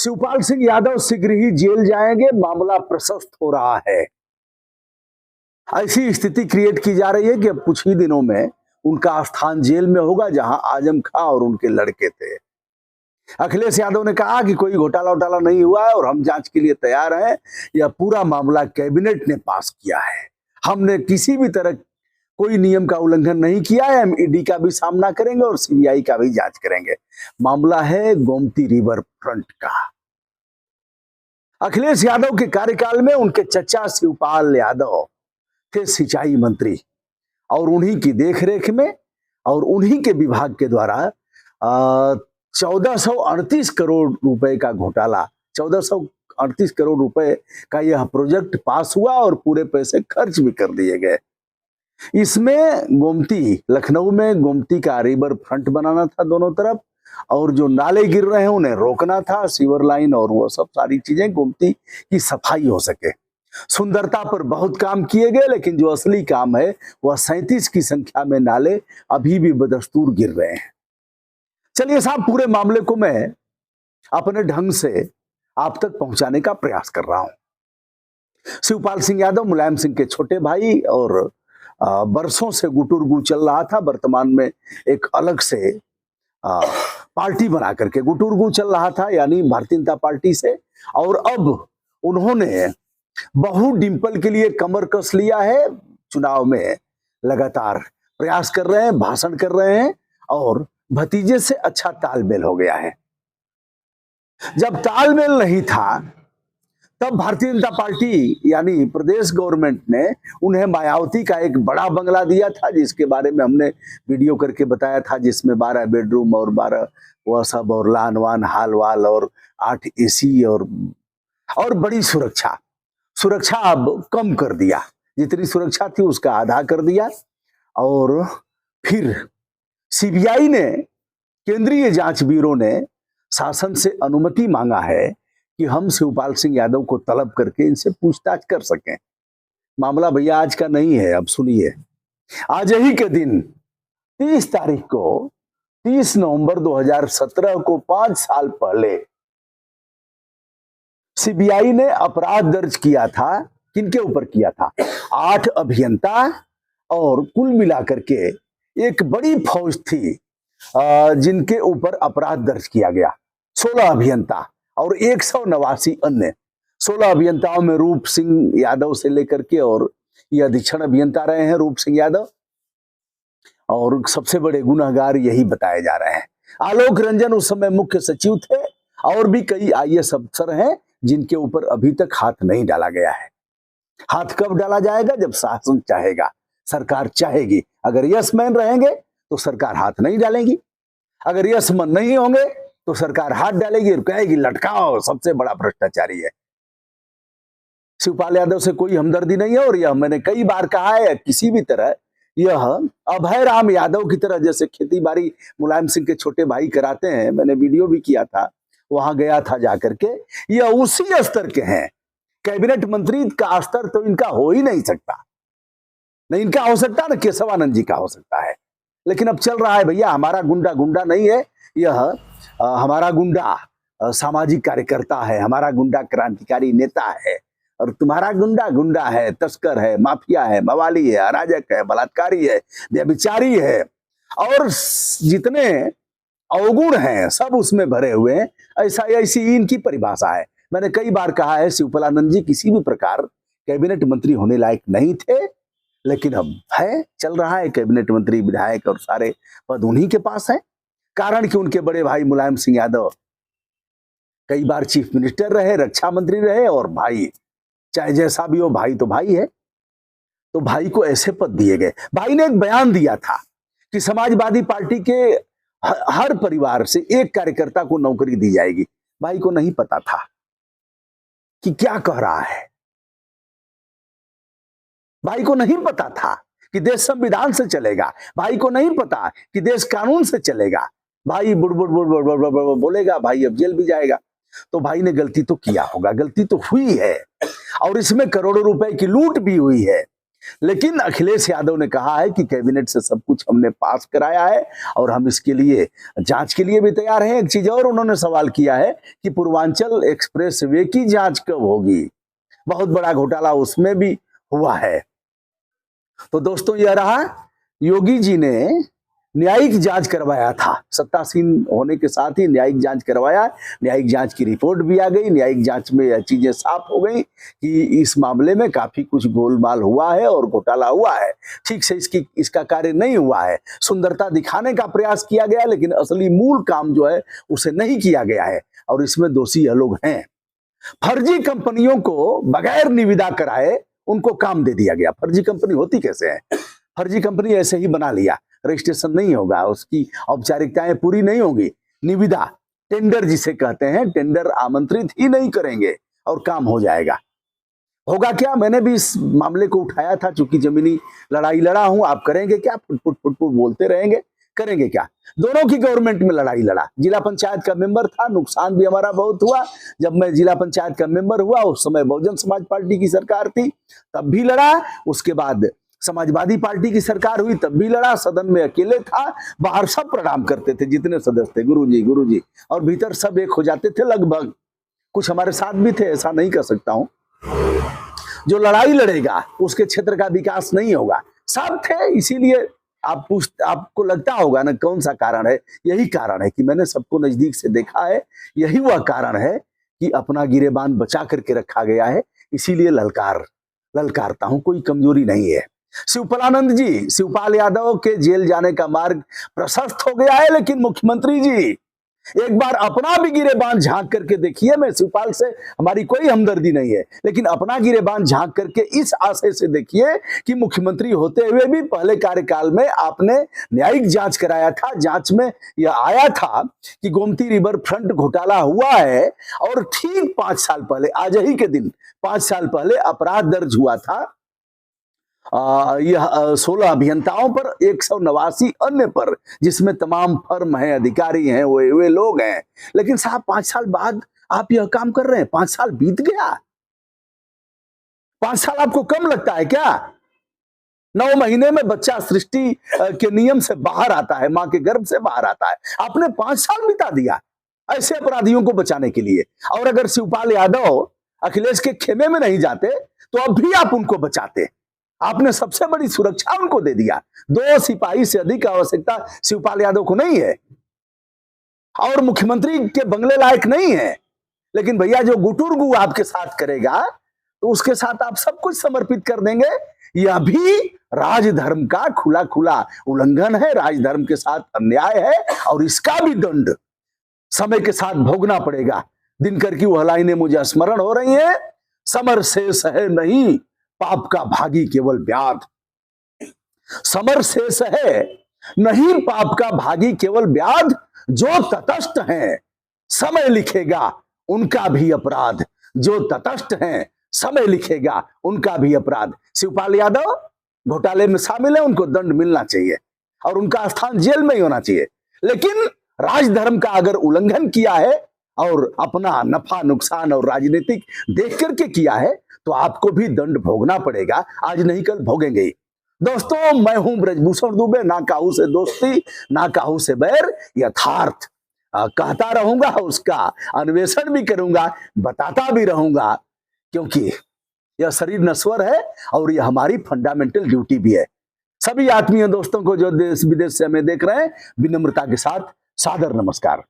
शिवपाल सिंह यादव शीघ्र ही जेल जाएंगे, मामला प्रशस्त हो रहा है। ऐसी स्थिति क्रिएट की जा रही है कि अब कुछ ही दिनों में उनका स्थान जेल में होगा, जहां आजम खां और उनके लड़के थे। अखिलेश यादव ने कहा कि कोई घोटाला वोटाला नहीं हुआ है और हम जांच के लिए तैयार हैं। यह पूरा मामला कैबिनेट ने पास किया है। हमने किसी भी तरह कोई नियम का उल्लंघन नहीं किया है। हम ईडी का भी सामना करेंगे और सीबीआई का भी जांच करेंगे। मामला है गोमती रिवर फ्रंट का। अखिलेश यादव के कार्यकाल में उनके चचा शिवपाल यादव थे सिंचाई मंत्री और उन्हीं की देखरेख में और उन्हीं के विभाग के द्वारा 1438 करोड़ रुपए का घोटाला, 1438 करोड़ रुपए का यह प्रोजेक्ट पास हुआ और पूरे पैसे खर्च भी कर दिए गए। इसमें गोमती, लखनऊ में गोमती का रिवर फ्रंट बनाना था दोनों तरफ, और जो नाले गिर रहे हैं उन्हें रोकना था, सीवर लाइन और वो सब सारी चीजें, गोमती की सफाई हो सके। सुंदरता पर बहुत काम किए गए, लेकिन जो असली काम है वह 37 की संख्या में नाले अभी भी बदस्तूर गिर रहे हैं। चलिए साहब, पूरे मामले को मैं अपने ढंग से आप तक पहुंचाने का प्रयास कर रहा हूं। शिवपाल सिंह यादव मुलायम सिंह के छोटे भाई और बरसों से गुटुरगु चल रहा था। वर्तमान में एक अलग से पार्टी बना करके गुटुरगु चल रहा था, यानी भारतीय जनता पार्टी से, और अब उन्होंने बहू डिंपल के लिए कमर कस लिया है। चुनाव में लगातार प्रयास कर रहे हैं, भाषण कर रहे हैं और भतीजे से अच्छा तालमेल हो गया है। जब तालमेल नहीं था तब भारतीय जनता पार्टी यानी प्रदेश गवर्नमेंट ने उन्हें मायावती का एक बड़ा बंगला दिया था, जिसके बारे में हमने वीडियो करके बताया था, जिसमें 12 बेडरूम और 12 वह सब और लान वान हाल वाल और 8 एसी और बड़ी सुरक्षा अब कम कर दिया। जितनी सुरक्षा थी उसका आधा कर दिया। और फिर सीबीआई ने, केंद्रीय जांच ब्यूरो ने शासन से अनुमति मांगा है कि हम शिवपाल सिंह यादव को तलब करके इनसे पूछताछ कर सकें। मामला भैया आज का नहीं है, अब सुनिए। आज ही के दिन 30 तारीख को, 30 नवंबर 2017 को, 5 साल पहले सीबीआई ने अपराध दर्ज किया था। किनके ऊपर किया था? 8 अभियंता और कुल मिलाकर के एक बड़ी फौज थी जिनके ऊपर अपराध दर्ज किया गया। 16 अभियंता और 189 अन्य। 16 अभियंताओं में रूप सिंह यादव से लेकर के, और ये अधीक्षण अभियंता रहे हैं रूप सिंह यादव, और सबसे बड़े गुनहगार यही बताए जा रहे हैं। आलोक रंजन उस समय मुख्य सचिव थे, और भी कई आईएएस अफसर हैं जिनके ऊपर अभी तक हाथ नहीं डाला गया है। हाथ कब डाला जाएगा? जब शासन चाहेगा, सरकार चाहेगी। अगर यस मैन रहेंगे तो सरकार हाथ नहीं डालेगी, अगर यस मैन नहीं होंगे तो सरकार हाथ डालेगी और कहेगी लटकाओ, सबसे बड़ा भ्रष्टाचारी है। शिवपाल यादव से कोई हमदर्दी नहीं है, और यह मैंने कई बार कहा है, किसी भी तरह यह अभय राम यादव की तरह, जैसे खेती बाड़ी मुलायम सिंह के छोटे भाई कराते हैं, मैंने वीडियो भी किया था, वहां गया था जाकर के, यह उसी स्तर के हैं। कैबिनेट मंत्री का स्तर तो इनका हो ही नहीं सकता, नहीं इनका हो सकता, ना केशवानंद जी का हो सकता है। लेकिन अब चल रहा है भैया, हमारा गुंडा गुंडा नहीं है, यह हमारा गुंडा सामाजिक कार्यकर्ता है, हमारा गुंडा क्रांतिकारी नेता है, और तुम्हारा गुंडा गुंडा है, तस्कर है, माफिया है, मवाली है, अराजक है, बलात्कारी है, व्यभिचारी है, और जितने अवगुण हैं सब उसमें भरे हुए हैं। ऐसी इनकी परिभाषा है। मैंने कई बार कहा है, शिवपालानंद जी किसी भी प्रकार कैबिनेट मंत्री होने लायक नहीं थे, लेकिन अब है, चल रहा है। कैबिनेट मंत्री, विधायक और सारे पद उन्हीं के पास हैं, कारण कि उनके बड़े भाई मुलायम सिंह यादव कई बार चीफ मिनिस्टर रहे, रक्षा मंत्री रहे, और भाई चाहे जैसा भी हो, भाई तो भाई है, तो भाई को ऐसे पद दिए गए। भाई ने एक बयान दिया था कि समाजवादी पार्टी के हर परिवार से एक कार्यकर्ता को नौकरी दी जाएगी। भाई को नहीं पता था कि क्या कह रहा है, भाई को नहीं पता था कि देश संविधान से चलेगा, भाई को नहीं पता कि देश कानून से चलेगा। भाई बुड़बुड़ बुड़बुड़ बोलेगा, भाई अब जेल भी जाएगा। तो भाई ने गलती तो किया होगा, गलती तो हुई है, और इसमें करोड़ों रुपए की लूट भी हुई है। लेकिन अखिलेश यादव ने कहा है कि कैबिनेट से सब कुछ हमने पास कराया है और हम इसके लिए जांच के लिए भी तैयार हैं। एक चीज और उन्होंने सवाल किया है कि पूर्वांचल एक्सप्रेस वे की जांच कब होगी। बहुत बड़ा घोटाला उसमें भी हुआ है। तो दोस्तों यह रहा, योगी जी ने न्यायिक जांच करवाया था, सत्तासीन होने के साथ ही न्यायिक जांच करवाया। न्यायिक जांच की रिपोर्ट भी आ गई। न्यायिक जांच में यह चीजें साफ हो गई कि इस मामले में काफी कुछ गोलमाल हुआ है और घोटाला हुआ है। ठीक से इसका कार्य नहीं हुआ है। सुंदरता दिखाने का प्रयास किया गया, लेकिन असली मूल काम जो है उसे नहीं किया गया है और इसमें दोषी यह लोग हैं। फर्जी कंपनियों को बगैर निविदा कराए उनको काम दे दिया गया। फर्जी कंपनी होती कैसे है? फर्जी कंपनी ऐसे ही बना लिया, रजिस्ट्रेशन नहीं होगा, उसकी औपचारिकताएं पूरी नहीं होंगी, निविदा टेंडर जिसे कहते हैं, टेंडर आमंत्रित ही नहीं करेंगे और काम हो जाएगा। होगा क्या? मैंने भी इस मामले को उठाया था, चूंकि जमीनी लड़ाई लड़ा हूं। आप करेंगे क्या? फुट बोलते रहेंगे, करेंगे क्या? दोनों की गवर्नमेंट में लड़ाई लड़ा। जिला पंचायत का मेंबर था, नुकसान भी हमारा बहुत हुआ। जब मैं जिला पंचायत का मेंबर हुआ उस समय बहुजन समाज पार्टी की सरकार थी, तब भी लड़ा। उसके बाद समाजवादी पार्टी की सरकार हुई, तब भी लड़ा। सदन में अकेले था, बाहर सब प्रणाम करते थे जितने सदस्य थे, गुरुजी, और भीतर सब एक हो जाते थे लगभग। कुछ हमारे साथ भी थे, ऐसा नहीं कर सकता हूं। जो लड़ाई लड़ेगा उसके क्षेत्र का विकास नहीं होगा। सब थे, इसीलिए आपको लगता होगा ना कौन सा कारण है? यही कारण है कि मैंने सबको नजदीक से देखा है। यही वह कारण है कि अपना गिरेबान बचा करके रखा गया है, इसीलिए ललकारता हूं। कोई कमजोरी नहीं है। शिवपालानंद जी, शिवपाल यादव के जेल जाने का मार्ग प्रशस्त हो गया है, लेकिन मुख्यमंत्री जी एक बार अपना भी गिरेबान झांक करके देखिए। मैं शिवपाल से हमारी कोई हमदर्दी नहीं है, लेकिन अपना गिरेबान झांक करके इस आशय से देखिए कि मुख्यमंत्री होते हुए भी पहले कार्यकाल में आपने न्यायिक जांच कराया था। जांच में यह आया था कि गोमती रिवर फ्रंट घोटाला हुआ है और ठीक 5 साल पहले, आज ही के दिन 5 साल पहले अपराध दर्ज हुआ था। यह 16 अभियंताओं पर, 189 अन्य पर, जिसमें तमाम फर्म हैं, अधिकारी हैं, वे लोग हैं। लेकिन साहब 5 साल बाद आप यह काम कर रहे हैं। 5 साल बीत गया। 5 साल आपको कम लगता है क्या? 9 महीने में बच्चा सृष्टि के नियम से बाहर आता है, मां के गर्भ से बाहर आता है। आपने 5 साल बिता दिया ऐसे अपराधियों को बचाने के लिए। और अगर शिवपाल यादव अखिलेश के खेमे में नहीं जाते तो अब भी आप उनको बचाते। आपने सबसे बड़ी सुरक्षा उनको दे दिया। 2 सिपाही से अधिक आवश्यकता शिवपाल यादव को नहीं है और मुख्यमंत्री के बंगले लायक नहीं है। लेकिन भैया जो गुटुरगु आपके साथ करेगा तो उसके साथ आप सब कुछ समर्पित कर देंगे। यह भी राजधर्म का खुला खुला उल्लंघन है, राजधर्म के साथ अन्याय है और इसका भी दंड समय के साथ भोगना पड़ेगा। दिनकर की वह लाइनें मुझे स्मरण हो रही है, समर शेष है नहीं पाप का भागी केवल व्याध। समर शेष है नहीं पाप का भागी केवल व्याध, जो तटस्थ हैं समय लिखेगा उनका भी अपराध। जो तटस्थ हैं समय लिखेगा उनका भी अपराध। शिवपाल यादव घोटाले में शामिल है, उनको दंड मिलना चाहिए और उनका स्थान जेल में ही होना चाहिए। लेकिन राजधर्म का अगर उल्लंघन किया है और अपना नफा नुकसान और राजनीतिक देख करके किया है तो आपको भी दंड भोगना पड़ेगा। आज नहीं कल भोगेंगे ही। दोस्तों, मैं हूं ब्रजभूषण दुबे। ना काहू से दोस्ती, ना काहू से बैर, यथार्थ कहता रहूंगा, उसका अन्वेषण भी करूंगा, बताता भी रहूंगा, क्योंकि यह शरीर नश्वर है और यह हमारी फंडामेंटल ड्यूटी भी है। सभी आत्मीय दोस्तों को जो देश विदेश से हमें देख रहे हैं, विनम्रता के साथ सादर नमस्कार।